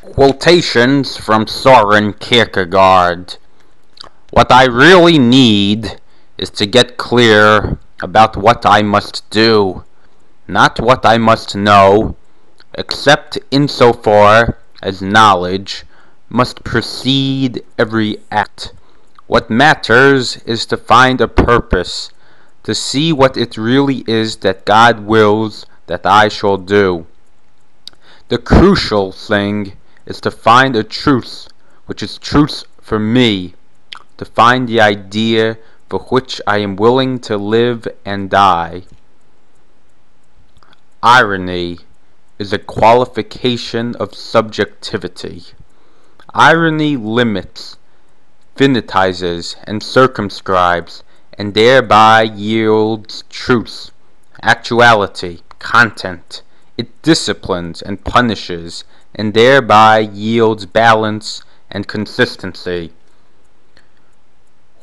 Quotations from Søren Kierkegaard. What I really need is to get clear about what I must do, not what I must know, except insofar as knowledge must precede every act. What matters is to find a purpose, to see what it really is that God wills that I shall do. The crucial thing is to find a truth which is truth for me, to find the idea for which I am willing to live and die. Irony is a qualification of subjectivity. Irony limits, finitizes, and circumscribes, and thereby yields truth, actuality, content. It disciplines and punishes, and thereby yields balance and consistency.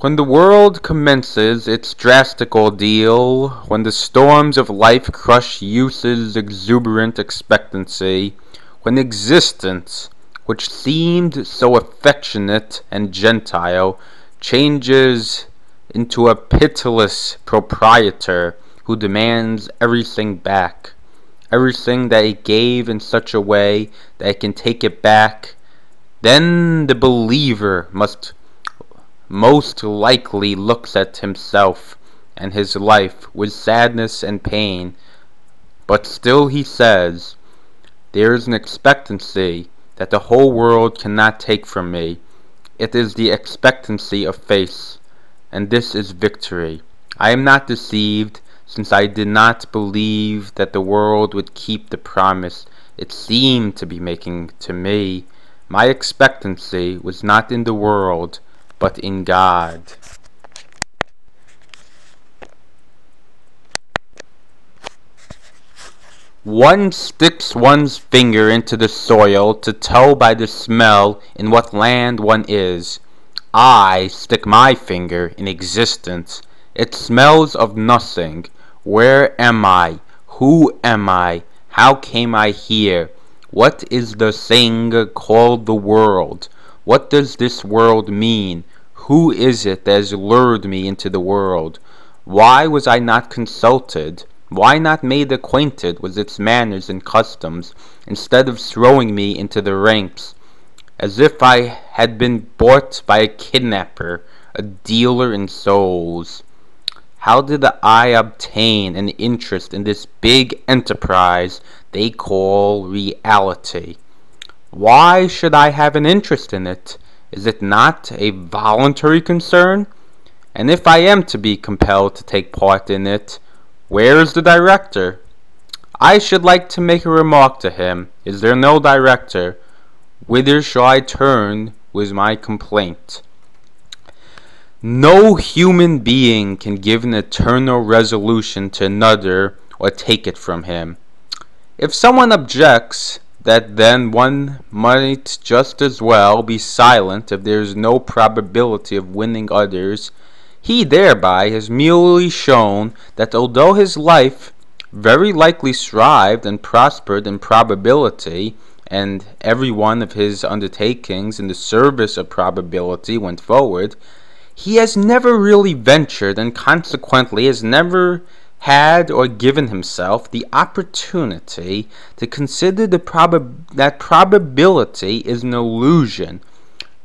When the world commences its drastic ordeal, when the storms of life crush youth's exuberant expectancy, when existence, which seemed so affectionate and gentile, changes into a pitiless proprietor who demands everything back, everything that it gave in such a way that it can take it back, then the believer most likely looks at himself and his life with sadness and pain, but still he says, "There is an expectancy that the whole world cannot take from me. It is the expectancy of faith, and this is victory. I am not deceived, since I did not believe that the world would keep the promise it seemed to be making to me. My expectancy was not in the world, but in God." One sticks one's finger into the soil to tell by the smell in what land one is. I stick my finger in existence. It smells of nothing. Where am I? Who am I? How came I here? What is the thing called the world? What does this world mean? Who is it that has lured me into the world? Why was I not consulted? Why not made acquainted with its manners and customs, instead of throwing me into the ranks, as if I had been bought by a kidnapper, a dealer in souls? How did I obtain an interest in this big enterprise they call reality? Why should I have an interest in it? Is it not a voluntary concern? And if I am to be compelled to take part in it, where is the director? I should like to make a remark to him. Is there no director? Whither shall I turn with my complaint? No human being can give an eternal resolution to another or take it from him. If someone objects that then one might just as well be silent if there is no probability of winning others, he thereby has merely shown that although his life very likely thrived and prospered in probability, and every one of his undertakings in the service of probability went forward, he has never really ventured, and consequently has never had or given himself the opportunity to consider that probability is an illusion.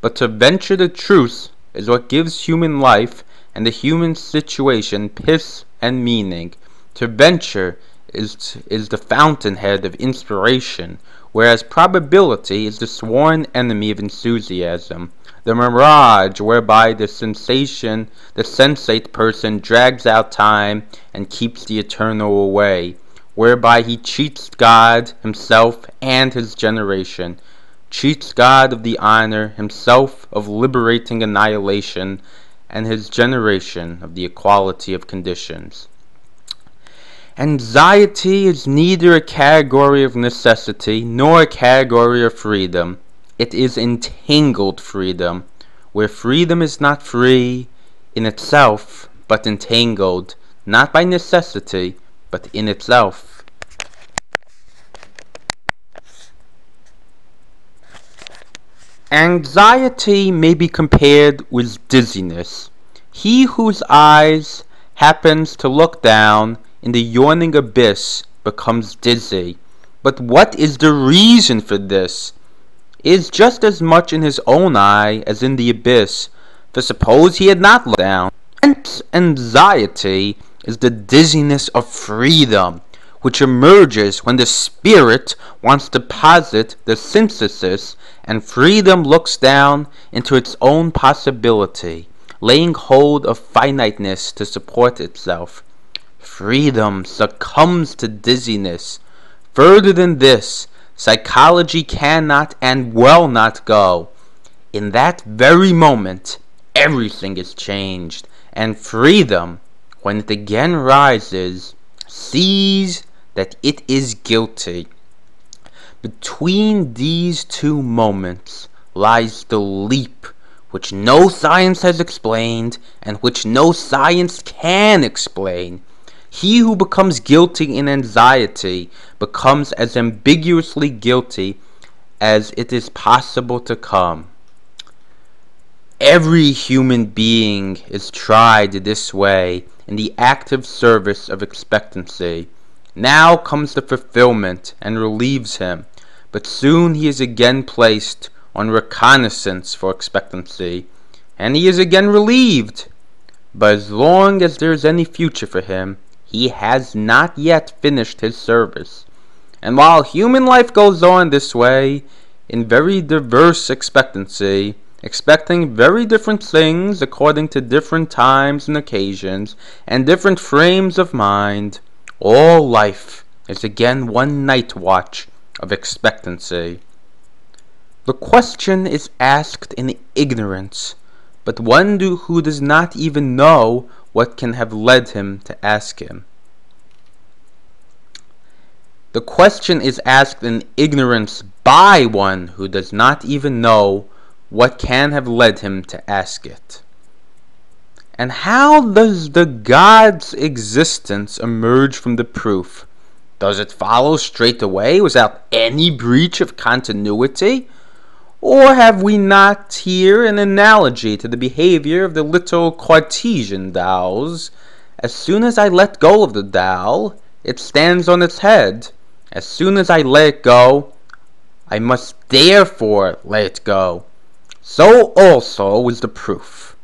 But to venture the truth is what gives human life and the human situation pith and meaning. To venture is the fountainhead of inspiration, whereas probability is the sworn enemy of enthusiasm, the mirage whereby the sensate person drags out time and keeps the eternal away, whereby he cheats God, himself, and his generation, cheats God of the honor, himself of liberating annihilation, and his generation of the equality of conditions. Anxiety is neither a category of necessity nor a category of freedom. It is entangled freedom, where freedom is not free in itself, but entangled, not by necessity, but in itself. Anxiety may be compared with dizziness. He whose eyes happens to look down in the yawning abyss becomes dizzy. But what is the reason for this? It is just as much in his own eye as in the abyss. For suppose he had not looked down. Hence anxiety is the dizziness of freedom, which emerges when the spirit wants to posit the synthesis, and freedom looks down into its own possibility, laying hold of finiteness to support itself. Freedom succumbs to dizziness. Further than this, psychology cannot and will not go. In that very moment, everything is changed, and freedom, when it again rises, sees that it is guilty. Between these two moments lies the leap which no science has explained and which no science can explain. He who becomes guilty in anxiety becomes as ambiguously guilty as it is possible to come. Every human being is tried this way in the active service of expectancy. Now comes the fulfillment and relieves him, but soon he is again placed on reconnaissance for expectancy, and he is again relieved. But as long as there is any future for him, he has not yet finished his service. And while human life goes on this way, in very diverse expectancy, expecting very different things according to different times and occasions, and different frames of mind, all life is again one night watch of expectancy. The question is asked in ignorance, but one who does not even know what can have led him to ask him. The question is asked in ignorance by one who does not even know what can have led him to ask it. And how does the God's existence emerge from the proof? Does it follow straight away without any breach of continuity? Or have we not here an analogy to the behavior of the little Cartesian dowels? As soon as I let go of the dowel, it stands on its head. As soon as I let it go, I must therefore let it go. So also is the proof.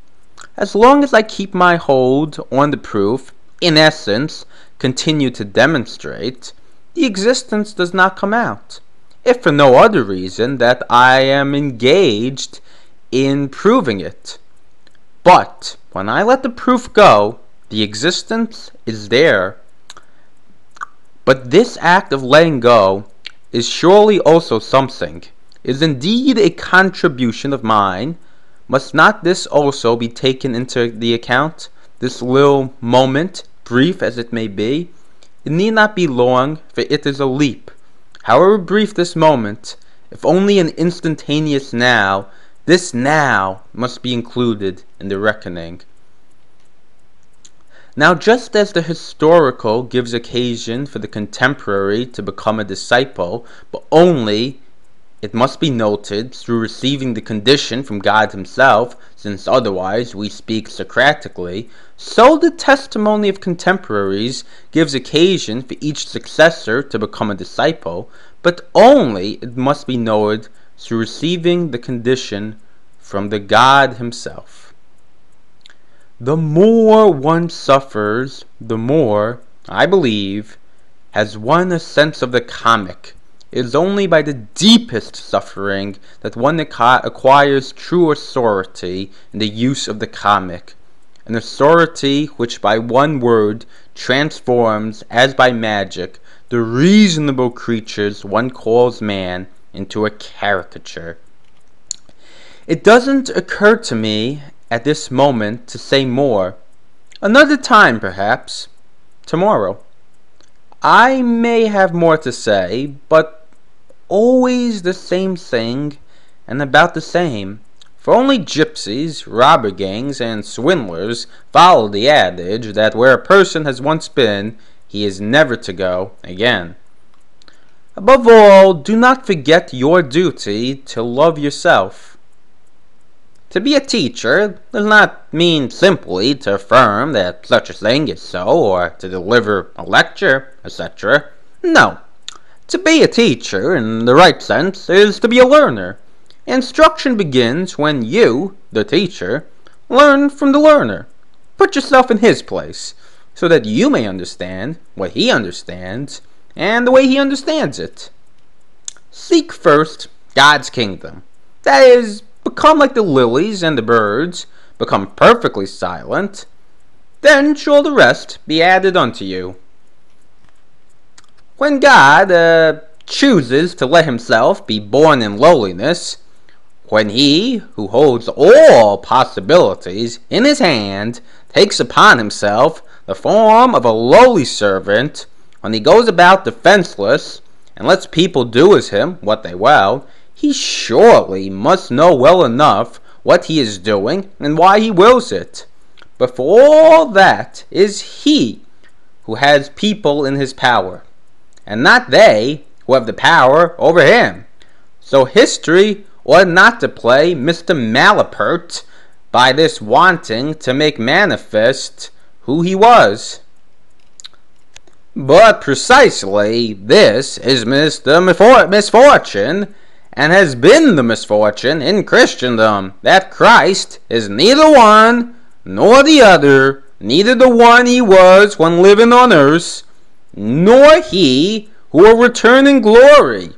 As long as I keep my hold on the proof, in essence, continue to demonstrate, the existence does not come out, if for no other reason that I am engaged in proving it. But when I let the proof go, the existence is there. But this act of letting go is surely also something, is indeed a contribution of mine. Must not this also be taken into the account? This little moment, brief as it may be, it need not be long, for it is a leap. However brief this moment, if only an instantaneous now, this now must be included in the reckoning. Now, just as the historical gives occasion for the contemporary to become a disciple, but only, it must be noted, through receiving the condition from God himself, since otherwise we speak Socratically, so the testimony of contemporaries gives occasion for each successor to become a disciple, but only, it must be noted, through receiving the condition from the God himself. The more one suffers, the more, I believe, has one a sense of the comic. It is only by the deepest suffering that one acquires true authority in the use of the comic, an authority which by one word transforms, as by magic, the reasonable creatures one calls man into a caricature. It doesn't occur to me at this moment to say more. Another time, perhaps. Tomorrow. I may have more to say, but always the same thing, and about the same. For only gypsies, robber gangs, and swindlers follow the adage that where a person has once been, he is never to go again. Above all, do not forget your duty to love yourself. To be a teacher does not mean simply to affirm that such a thing is so, or to deliver a lecture, etc. No. To be a teacher, in the right sense, is to be a learner. Instruction begins when you, the teacher, learn from the learner. Put yourself in his place, so that you may understand what he understands, and the way he understands it. Seek first God's kingdom. That is, become like the lilies and the birds, become perfectly silent. Then shall the rest be added unto you. When God chooses to let himself be born in lowliness, when he, who holds all possibilities in his hand, takes upon himself the form of a lowly servant, when he goes about defenseless, and lets people do as him what they will, he surely must know well enough what he is doing and why he wills it. But for all that is he who has people in his power, and not they who have the power over him. So history ought not to play Mr. Malapert by this wanting to make manifest who he was. But precisely this is Mr. misfortune, and has been the misfortune in Christendom, that Christ is neither one nor the other, neither the one he was when living on earth, nor he who will return in glory,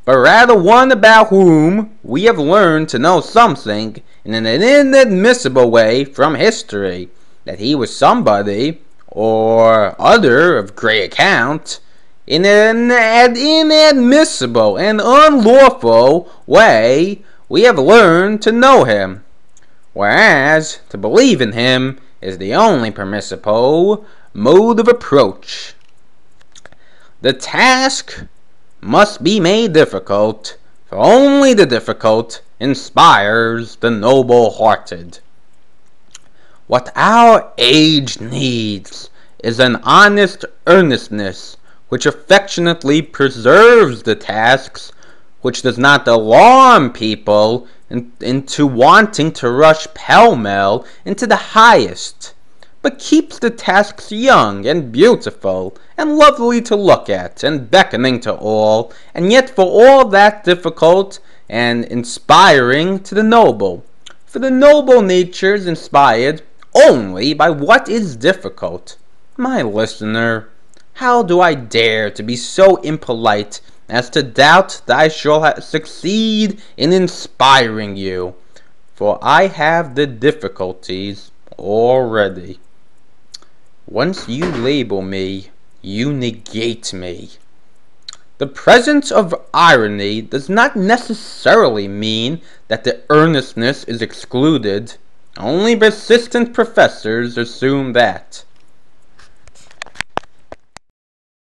but rather one about whom we have learned to know something in an inadmissible way from history, that he was somebody or other of great account. In an inadmissible and unlawful way we have learned to know him, whereas to believe in him is the only permissible mode of approach. The task must be made difficult, for only the difficult inspires the noble-hearted. What our age needs is an honest earnestness which affectionately preserves the tasks, which does not alarm people into wanting to rush pell-mell into the highest, but keeps the tasks young and beautiful and lovely to look at and beckoning to all, and yet for all that difficult and inspiring to the noble. For the noble nature is inspired only by what is difficult. My listener, how do I dare to be so impolite as to doubt that I shall succeed in inspiring you? For I have the difficulties already. Once you label me, you negate me. The presence of irony does not necessarily mean that the earnestness is excluded. Only persistent professors assume that.